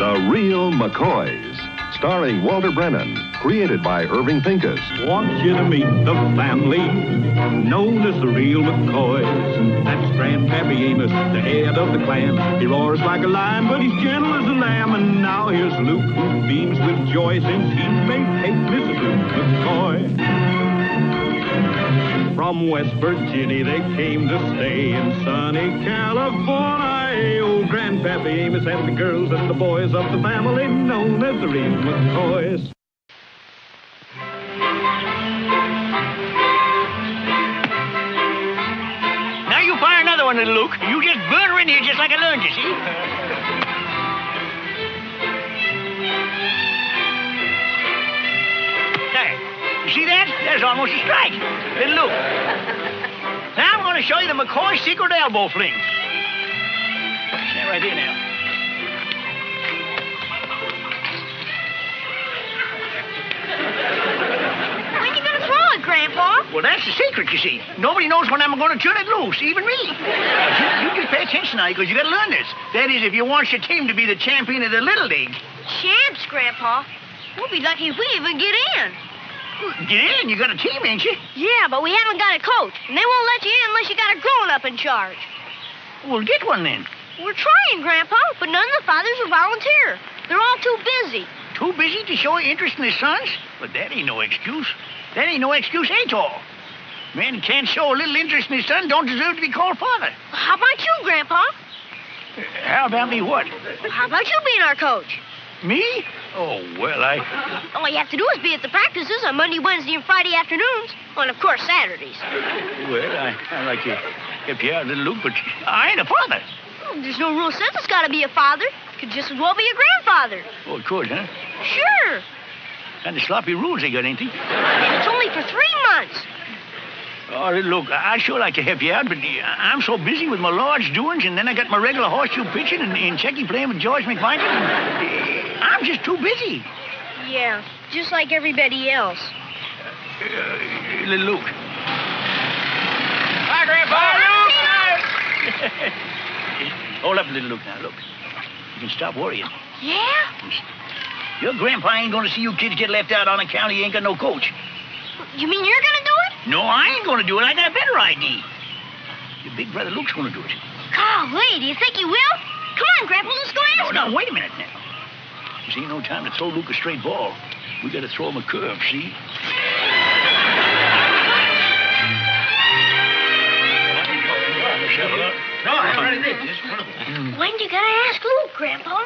The Real McCoys, starring Walter Brennan, created by Irving Pincus. Want you to meet the family known as the Real McCoys. That's Grandpappy Amos, the head of the clan. He roars like a lion, but he's gentle as a lamb. And now here's Luke, who beams with joy since he may take Miss Luke McCoy. From West Virginia they came to stay in sunny California. Oh, Grandpappy Amos and the girls and the boys of the family known as the Real McCoys. Now you fire another one, little Luke. You just burn her in here just like I learned, you see? There. You see that? That's almost a strike. Little Luke. Now I'm going to show you the McCoy secret elbow fling. Stand right here now. When you going to throw it, Grandpa? Well, that's the secret, you see. Nobody knows when I'm going to turn it loose, even me. You just pay attention now, because you got to learn this. That is, if you want your team to be the champion of the Little League. Champs, Grandpa. We'll be lucky if we even get in. Get in? You got a team, ain't you? Yeah, but we haven't got a coach, and they won't let you in unless you got a grown-up in charge. Well, get one then. We're trying, Grandpa, but none of the fathers will volunteer. They're all too busy. Too busy to show interest in his sons? But that ain't no excuse. That ain't no excuse at all. Man can't show a little interest in his son, don't deserve to be called father. How about you, Grandpa? How about me what? How about you being our coach? Me? Oh, well, All you have to do is be at the practices on Monday, Wednesday, and Friday afternoons. And, of course, Saturdays. Well, I like to help you out, little Luke, but I ain't a father. Well, there's no rule says it's got to be a father. Could just as well be a grandfather. Oh, it could, huh? Sure. And the sloppy rules they got, ain't they? And it's only for 3 months. Oh, look, I'd sure like to help you out, but I'm so busy with my lord's doings, and then I got my regular horseshoe pitching and Checky playing with George McMichael. I'm just too busy. Yeah, just like everybody else. Little Luke. Hi, Grandpa. Luke. Hold up, little Luke, now, look. You can stop worrying. Yeah? Your grandpa ain't going to see you kids get left out on account he ain't got no coach. You mean you're going to do it? No, I ain't going to do it. I got a better idea. Your big brother Luke's going to do it. Golly, do you think he will? Come on, Grandpa, let's go ask him. No, wait a minute now. This ain't no time to throw Luke a straight ball. We got to throw him a curve, see? No, I already did. Just one of them. When you gonna ask Luke, Grandpa?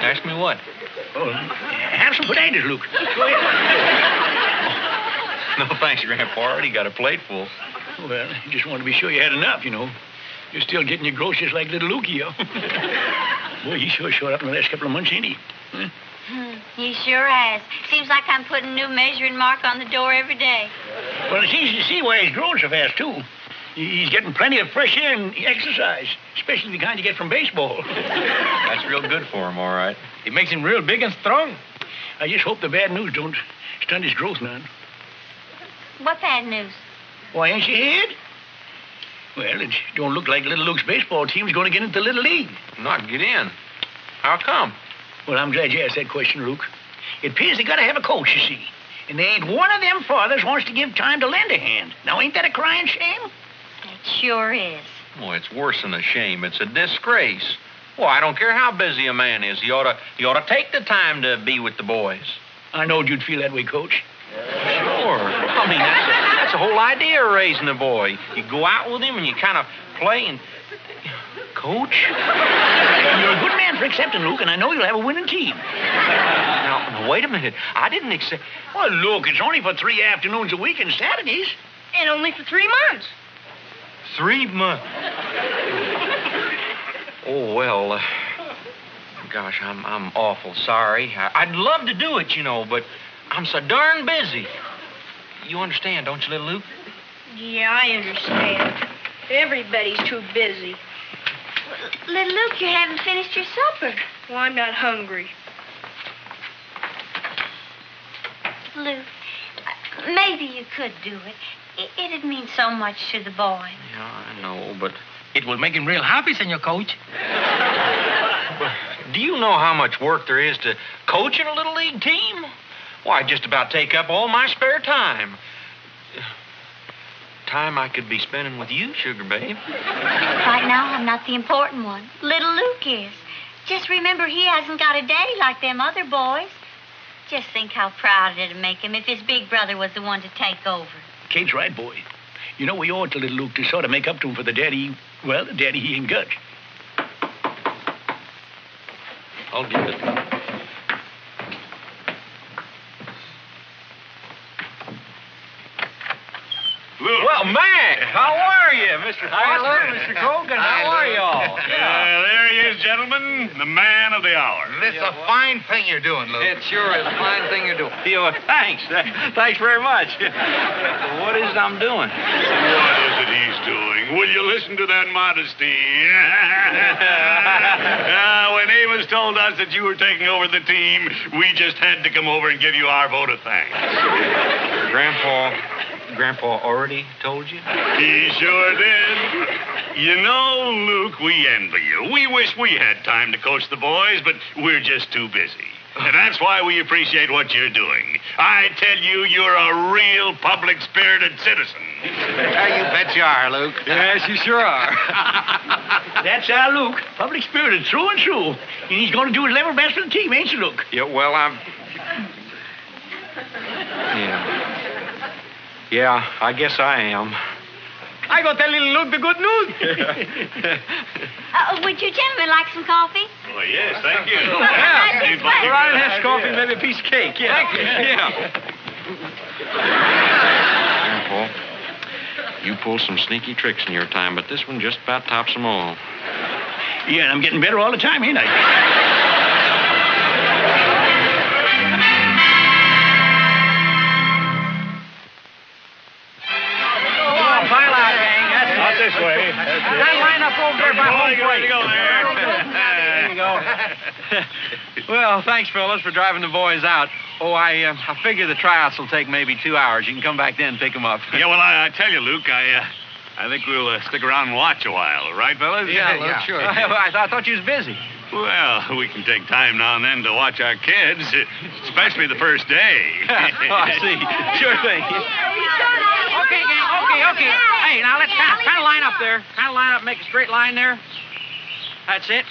Ask me what? Oh, have some potatoes, Luke. Go ahead. No, thanks, Grandpa. I already got a plate full. Well, I just wanted to be sure you had enough, you know. You're still getting your groceries like little Lukey, yo. Boy, he sure showed up in the last couple of months, ain't he? Huh? He sure has. Seems like I'm putting a new measuring mark on the door every day. Well, it's easy to see why he's growing so fast, too. He's getting plenty of fresh air and exercise, especially the kind you get from baseball. That's real good for him, all right. It makes him real big and strong. I just hope the bad news don't stunt his growth none. What bad news? Why, ain't you heard? Well, it don't look like little Luke's baseball team's going to get into the Little League. Not get in. How come? Well, I'm glad you asked that question, Luke. It appears they got to have a coach, you see. And there ain't one of them fathers wants to give time to lend a hand. Now, ain't that a crying shame? It sure is. Well, it's worse than a shame. It's a disgrace. Well, I don't care how busy a man is. He ought to take the time to be with the boys. I knowed you'd feel that way, Coach. Sure. I mean, that's the whole idea of raising a boy. You go out with him and you kind of play and... Coach? You're a good man for accepting, Luke, and I know you'll have a winning team. Now, wait a minute. I didn't accept... Well, look, it's only for 3 afternoons a week and Saturdays. And only for 3 months. 3 months. Oh, well, gosh, I'm awful sorry. I'd love to do it, you know, but I'm so darn busy. You understand, don't you, little Luke? Yeah, I understand. Everybody's too busy. Little Luke, you haven't finished your supper. Well, I'm not hungry. Luke, maybe you could do it. It'd mean so much to the boy. Yeah, I know, but it will make him real happy, Senor Coach. Do you know how much work there is to coaching a little league team? Why, I just about take up all my spare time. Time I could be spending with you, sugar babe. Right now, I'm not the important one. Little Luke is. Just remember, he hasn't got a daddy like them other boys. Just think how proud it'd make him if his big brother was the one to take over. Kate's right, boy. You know, we owe it to little Luke to sort of make up to him for the daddy he ain't got. I'll give it. Well, Mac, how are you, Mr. Foster, Mr. Colgan? How are y'all? There he is, gentlemen, the man of the hour. It's a fine thing you're doing, Luke. It sure is a fine thing you're doing. Thanks. Thanks very much. What is it I'm doing? What is it he's doing? Will you listen to that modesty? When Amos told us that you were taking over the team, we just had to come over and give you our vote of thanks. Grandpa already told you? He sure did. You know, Luke, we envy you. We wish we had time to coach the boys, but we're just too busy. And that's why we appreciate what you're doing. I tell you, you're a real public-spirited citizen. You bet you are, Luke. Yes, you sure are. That's our Luke. Public-spirited through and through. And he's going to do his level best for the team, ain't you, Luke? Yeah, well, Yeah, I guess I am. I go tell little Luke the good news. Would you gentlemen like some coffee? Oh, yes, thank you. This way. Ryan has coffee and maybe a piece of cake. Yeah. Thank you. Yeah. Grandpa, you pulled some sneaky tricks in your time, but this one just about tops them all. Yeah, and I'm getting better all the time, ain't I? Not this way. That line up over there by home plate. Go there. There you go. Well, thanks, fellas, for driving the boys out. Oh, I figure the tryouts will take maybe 2 hours. You can come back then and pick them up. Yeah, well, I tell you, Luke, I think we'll stick around and watch a while, right, fellas? Yeah, Luke, sure. I thought you was busy. Well, we can take time now and then to watch our kids, especially the first day. Oh, I see. Sure thing. Okay, gang. Okay. Hey, now let's kind of line up there. Kind of line up, make a straight line there. That's it.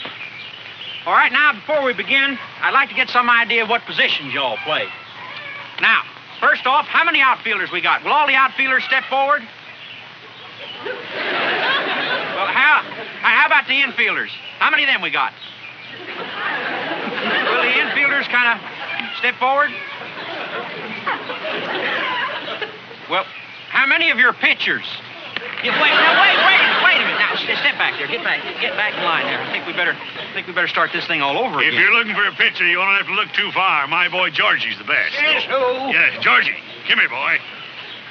All right, now, before we begin, I'd like to get some idea of what positions y'all play. Now, first off, how many outfielders we got? Will all the outfielders step forward? Well, how about the infielders? How many of them we got? Will the infielders kind of step forward? Well, how many of your pitchers? Yeah, wait a minute. Now, step back there. Get back in line there. I think we better start this thing all over again. If you're looking for a pitcher, you won't have to look too far. My boy Georgie's the best. Yes, who? Yeah, Georgie, come here, boy.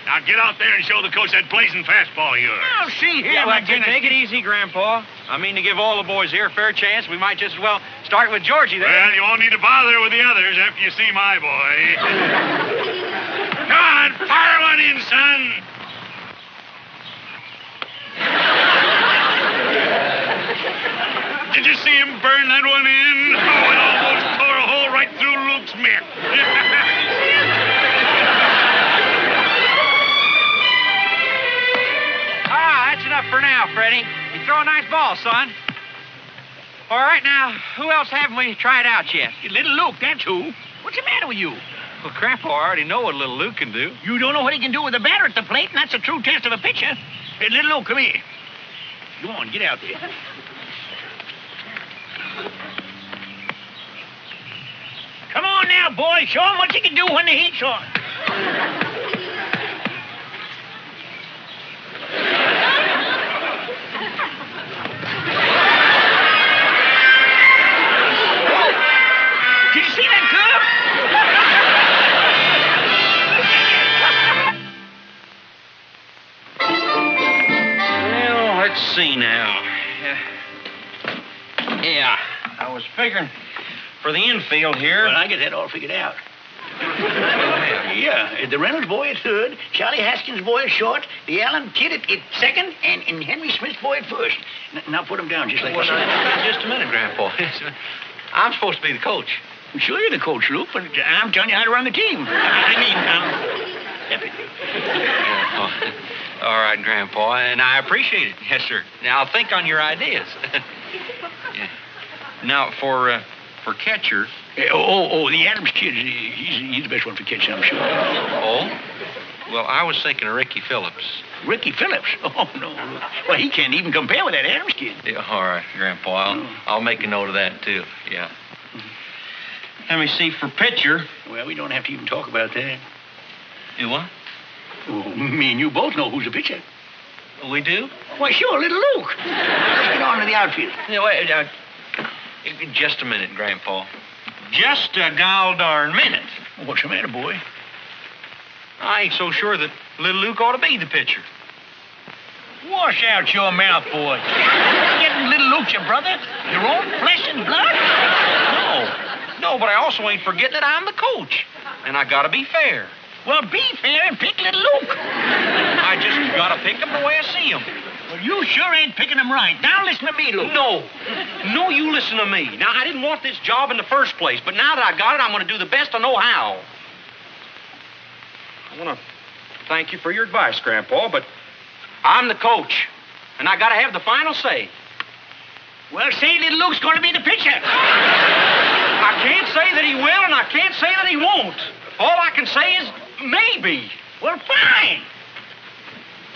Now get out there and show the coach that blazing fastball of yours. Oh, see here, Yeah, well, my goodness. take it easy, Grandpa. I mean, to give all the boys here a fair chance, we might just as well start with Georgie there. Well, you won't need to bother with the others after you see my boy. Come on, fire one in, son. Did you see him burn that one in? Oh, it almost tore a hole right through Luke's mitt. That's enough for now, Freddie. You throw a nice ball, son. All right, now, who else haven't we tried out yet? Little Luke, that's who. What's the matter with you? Well, Grandpa, I already know what little Luke can do. You don't know what he can do with a batter at the plate, and that's a true test of a pitcher. Hey, little Luke, come here. Go on, get out there. Come on now, boy. Show him what you can do when the heat's on. Did you see that curve? Well, let's see now. Yeah, I was figuring for the infield here. Well, I get that all figured out. Yeah, Yeah, the Reynolds boy at third, Charlie Haskins' boy at short, the Allen kid at second, and Henry Smith's boy at first. Now put them down just like Well, that. now, just a minute, Grandpa. I'm supposed to be the coach. Sure, you're the coach, Luke, but I'm telling you how to run the team. All right, Grandpa, and I appreciate it. Yes, sir. Now, I'll think on your ideas. Yeah. Now, for catcher... The Adams kid, he's the best one for catching, I'm sure. Oh? Well, I was thinking of Ricky Phillips. Ricky Phillips? Oh, no. Well, he can't even compare with that Adams kid. Yeah, all right, Grandpa. I'll make a note of that, too. Yeah. Let me see, for pitcher... Well, we don't have to even talk about that. You what? Oh, me and you both know who's the pitcher. We do? Why, sure, little Luke. Let's get on to the outfield. Yeah, wait, just a minute, Grandpa. Just a gol darn minute. What's the matter, boy? I ain't so sure that little Luke ought to be the pitcher. Wash out your mouth, boy. Getting little Luke your brother? Your own flesh and blood? No, but I also ain't forgetting that I'm the coach. And I gotta be fair. Well, be fair and pick little Luke. I just gotta pick him the way I see him. Well, you sure ain't picking him right. Now listen to me, Luke. No, you listen to me. Now, I didn't want this job in the first place, but now that I got it, I'm gonna do the best I know how. I wanna thank you for your advice, Grandpa, but I'm the coach, and I gotta have the final say. Well, say little Luke's gonna be the pitcher. I can't say that he will, and I can't say that he won't. All I can say is maybe. Well, fine.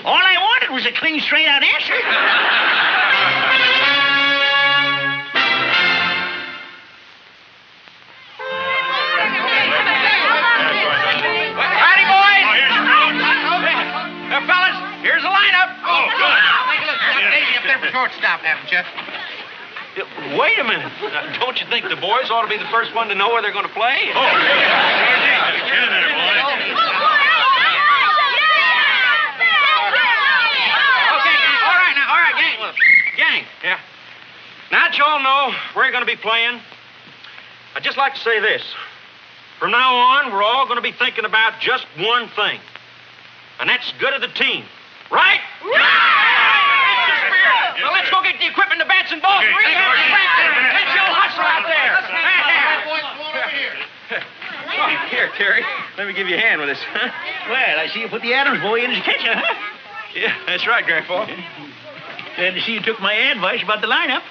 All I wanted was a clean, straight-out answer. Howdy, boys. Oh, here's your coach. Fellas, here's the lineup. Oh, good. Take a look. Daisy up there for shortstop, haven't you? Wait a minute. Don't you think the boys ought to be the first one to know where they're going to play? Oh, get in there, boy. Gang, yeah. Now that y'all know where you're going to be playing, I'd just like to say this. From now on, we're all going to be thinking about just one thing, and that's good of the team. Right? Right! Well, let's go get the equipment, the bats, and balls. Okay, Let's go hustle out there. Here, Terry. Let me give you a hand with this. Well, I see you put the Adams boy in as a catcher, huh? Yeah, that's right, Grandpa. Glad to see you took my advice about the lineup.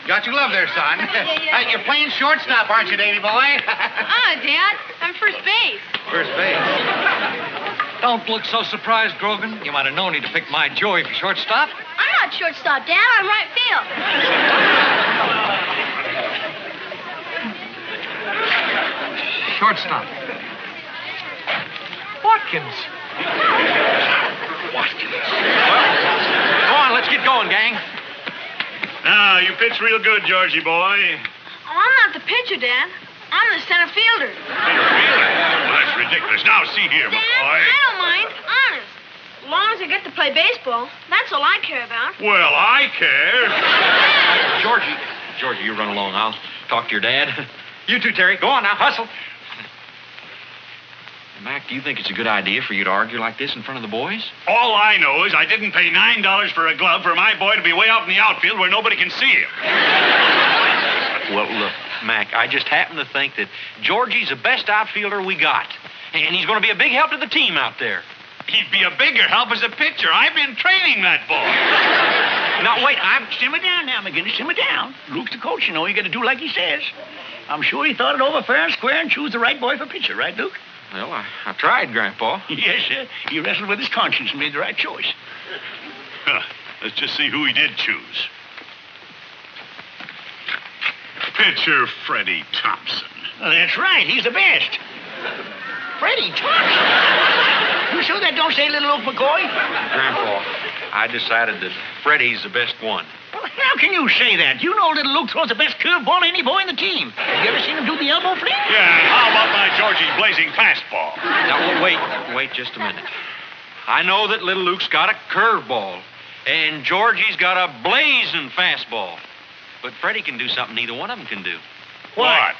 Got your glove there, son. You're playing shortstop, aren't you, Davy boy? Dad, I'm first base. First base. Don't look so surprised, Grogan. You might have known he'd have picked my Joey for shortstop. I'm not shortstop, Dad. I'm right field. Shortstop. Watkins. Well, go on, let's get going, gang. Now, you pitch real good, Georgie boy. Oh, I'm not the pitcher, Dad. I'm the center fielder. Well, that's ridiculous. Now, see here, Dad, McCoy. I don't mind. Honest. As long as I get to play baseball, that's all I care about. Well, I care. Georgie, you run along. I'll talk to your dad. You too, Terry. Go on now, hustle. Mac, do you think it's a good idea for you to argue like this in front of the boys? All I know is I didn't pay $9 for a glove for my boy to be way out in the outfield where nobody can see him. Well, look, Mac, I just happen to think that Georgie's the best outfielder we got. And he's going to be a big help to the team out there. He'd be a bigger help as a pitcher. I've been training that boy. Now, wait, Simmer down now, McGinnis. Simmer down. Luke's the coach, you know. You got to do like he says. I'm sure he thought it over fair and square and chose the right boy for pitcher, right, Luke? Well, I tried, Grandpa. Yes, sir. He wrestled with his conscience and made the right choice. Huh. Let's just see who he did choose. Pitcher Freddie Thompson. Well, that's right. He's the best. Freddie Thompson? You sure that don't say little Luke McCoy? Grandpa, I decided that Freddie's the best one. Well, how can you say that? You know little Luke throws the best curveball to any boy in the team. Have you ever seen him do the elbow flip? Yeah, how about my Georgie's blazing fastball? Now, wait just a minute. I know that little Luke's got a curveball, and Georgie's got a blazing fastball. But Freddie can do something neither one of them can do. What?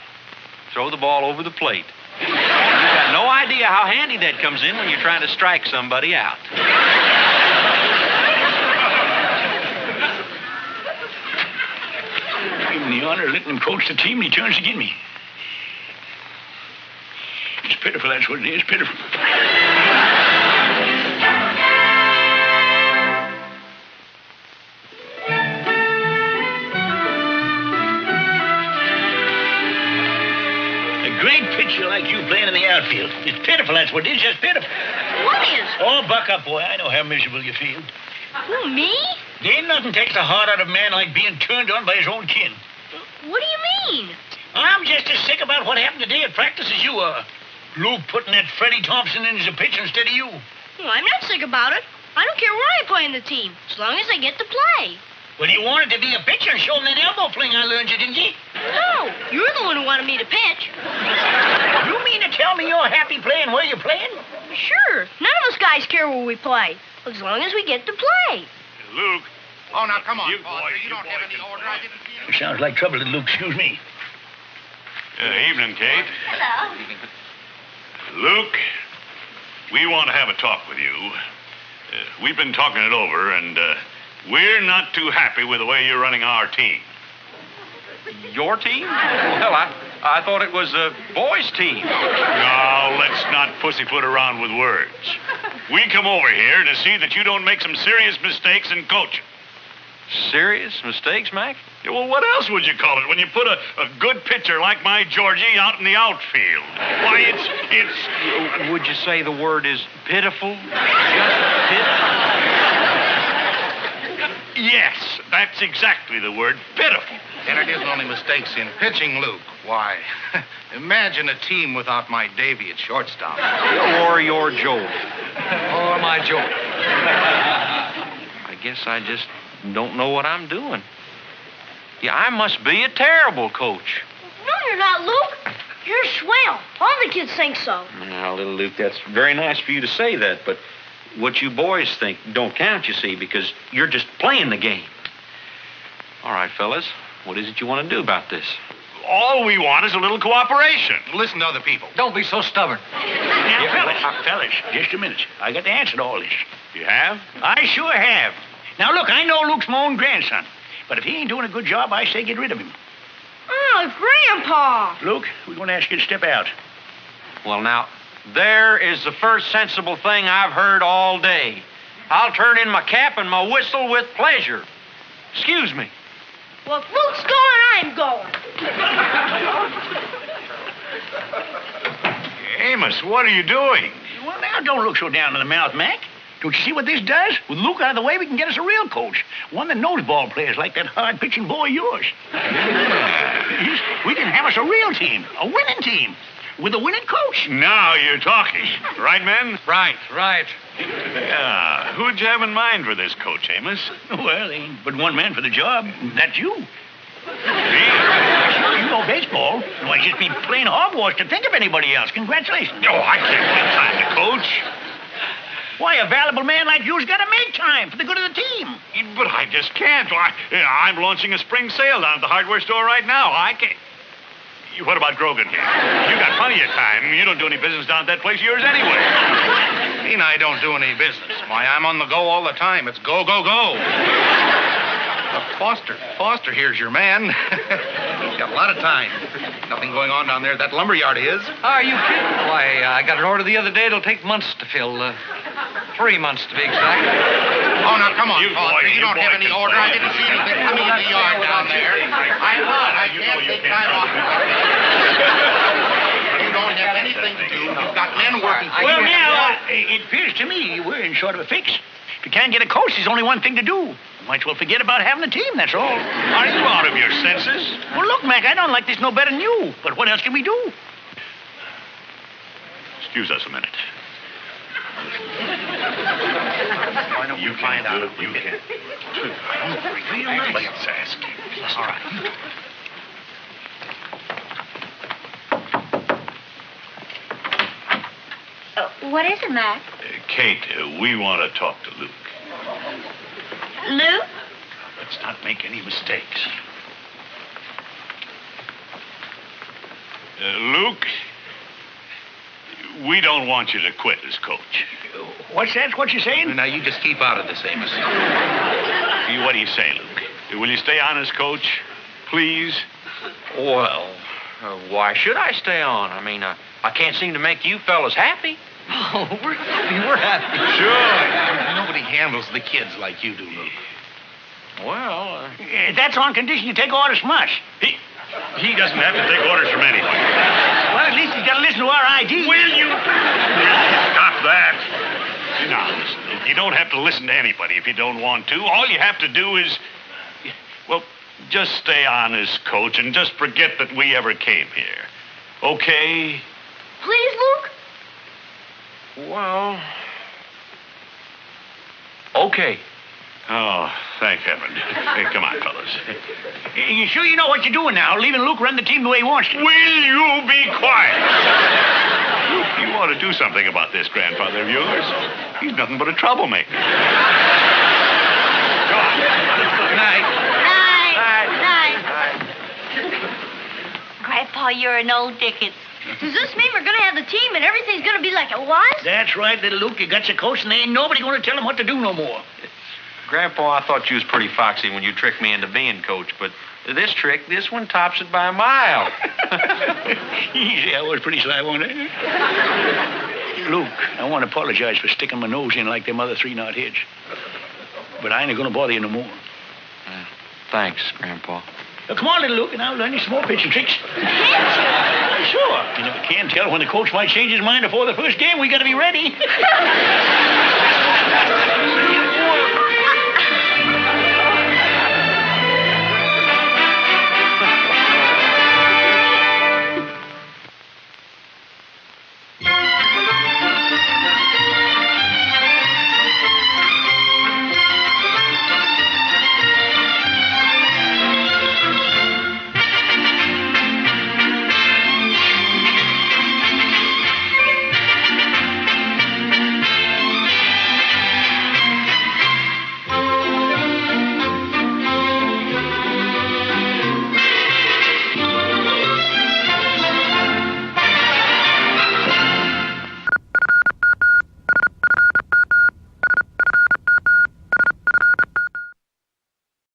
Throw the ball over the plate. You got no idea how handy that comes in when you're trying to strike somebody out. Give him the honor of letting him coach the team, and he turns to get me. It's pitiful, that's what it is, pitiful. A great pitcher like you playing in the outfield. It's pitiful, that's what it is, just pitiful. What is? Oh, buck up, boy. I know how miserable you feel. Who, me? There ain't nothing takes the heart out of a man like being turned on by his own kin. What do you mean? I'm just as sick about what happened today at practice as you are. Luke putting that Freddie Thompson in as a pitcher instead of you. Well, I'm not sick about it. I don't care where I play in the team, as long as I get to play. Well, you wanted to be a pitcher and show him that elbow fling I learned you, didn't you? No, you're the one who wanted me to pitch. You mean to tell me you're happy playing where you're playing? Sure. None of us guys care where we play, as long as we get to play. Luke. Oh, now, come on, You Foster. boys, You you don't have boys any can order. I didn't see you. Sounds like trouble, little Luke. Excuse me. Evening, Kate. Hello. Luke, we want to have a talk with you. We've been talking it over, and we're not too happy with the way you're running our team. Your team? Well, I thought it was a boys' team. No, let's not pussyfoot around with words. We come over here to see that you don't make some serious mistakes in coaching. Serious mistakes, Mac? Yeah, well, what else would you call it when you put a good pitcher like my Georgie out in the outfield? Why, it's... Would you say the word is pitiful? Just pitiful? Yes, that's exactly the word, pitiful. And it isn't only mistakes in pitching, Luke. Why, imagine a team without my Davy at shortstop. Or your Joel. Or my Joe. I guess I just don't know what I'm doing. Yeah, I must be a terrible coach. No, you're not, Luke. You're swell. All the kids think so. Now, little Luke, that's very nice for you to say that, but what you boys think don't count, you see, because you're just playing the game. All right, fellas, what is it you want to do about this? All we want is a little cooperation. Listen to other people. Don't be so stubborn. Now, fellas, just a minute. I got the answer to all this. You have? I sure have. Now, look, I know Luke's my own grandson. But if he ain't doing a good job, I say get rid of him. Oh, Grandpa. Luke, we're going to ask you to step out. Well, now, there is the first sensible thing I've heard all day. I'll turn in my cap and my whistle with pleasure. Excuse me. Well, if Luke's going, I'm going. Amos, what are you doing? Well, now, don't look so down in the mouth, Mac. Don't you see what this does? With Luke out of the way, we can get us a real coach. One that knows ball players like that hard-pitching boy of yours. We can have us a real team, a winning team, with a winning coach. Now you're talking. Right, men? Right. Yeah. Who'd you have in mind for this coach, Amos? Well, ain't but one man for the job. That's you. Me? Sure, you know baseball. Why, just be playing hogwash to think of anybody else. Congratulations. Oh, I can't have time to coach. Why, a valuable man like you's got to make time for the good of the team. But I just can't. I'm launching a spring sale down at the hardware store right now. I can't. What about Grogan here? You got plenty of time. You don't do any business down at that place of yours anyway. mean I don't do any business? Why, I'm on the go all the time. It's go, go, go. Foster here's your man. He's got a lot of time. Nothing going on down there at that lumber yard of his. Are you kidding? Why, I got an order the other day. It'll take months to fill. 3 months to be exact. Oh, now, come on, You Foster. boy, You don't you have boy any can order. play. I didn't see anything coming in the yard down there. I'm not. I can't take time off. You don't have anything to do. You've got men working for Well, you. now, it appears to me we're in sort of a fix. If you can't get a coach, there's only one thing to do. You might as well forget about having a team, that's all. Are you out of your senses? Well, look, Mac, I don't like this no better than you. But what else can we do? Excuse us a minute. Why don't you find out? You can. Let's ask. All right. What is it, Mac? Kate, we want to talk to Luke. Luke? Let's not make any mistakes. Luke, We don't want you to quit as coach. What's that? What you saying? Now, you just keep out of this, Amos. What do you say, Luke? Will you stay on as coach? Please? Well, why should I stay on? I mean, I can't seem to make you fellas happy. Oh, we're happy. We're happy. Sure. Nobody handles the kids like you do, Luke. Well, That's on condition you take orders from us. He doesn't have to take orders from anyone. Well, at least he's got to listen to our ID. Will you? Stop that. Now, listen, Luke, you don't have to listen to anybody if you don't want to. All you have to do is, well, just stay on as coach and just forget that we ever came here. Okay? Please, Luke? well, okay. Oh, thank heaven. Hey, come on, fellas. You sure you know what you're doing now, leaving Luke run the team the way he wants to? Will you be quiet? Luke, you ought to do something about this grandfather of yours. He's nothing but a troublemaker. Go on. Night. Grandpa, you're an old Dickens. Does this mean we're going to have the team and everything's going to be like it was? That's right, little Luke. You got your coach, and there ain't nobody going to tell him what to do no more. Grandpa, I thought you was pretty foxy when you tricked me into being coach, but this one tops it by a mile. Easy, I was pretty sly, wasn't I? Luke, I want to apologize for sticking my nose in like them other 3-knot heads. But I ain't going to bother you no more. Thanks, Grandpa. Now, come on, little Luke, and I'll learn you some more pitching tricks. Sure. You never can tell when the coach might change his mind before the first game. We got to be ready.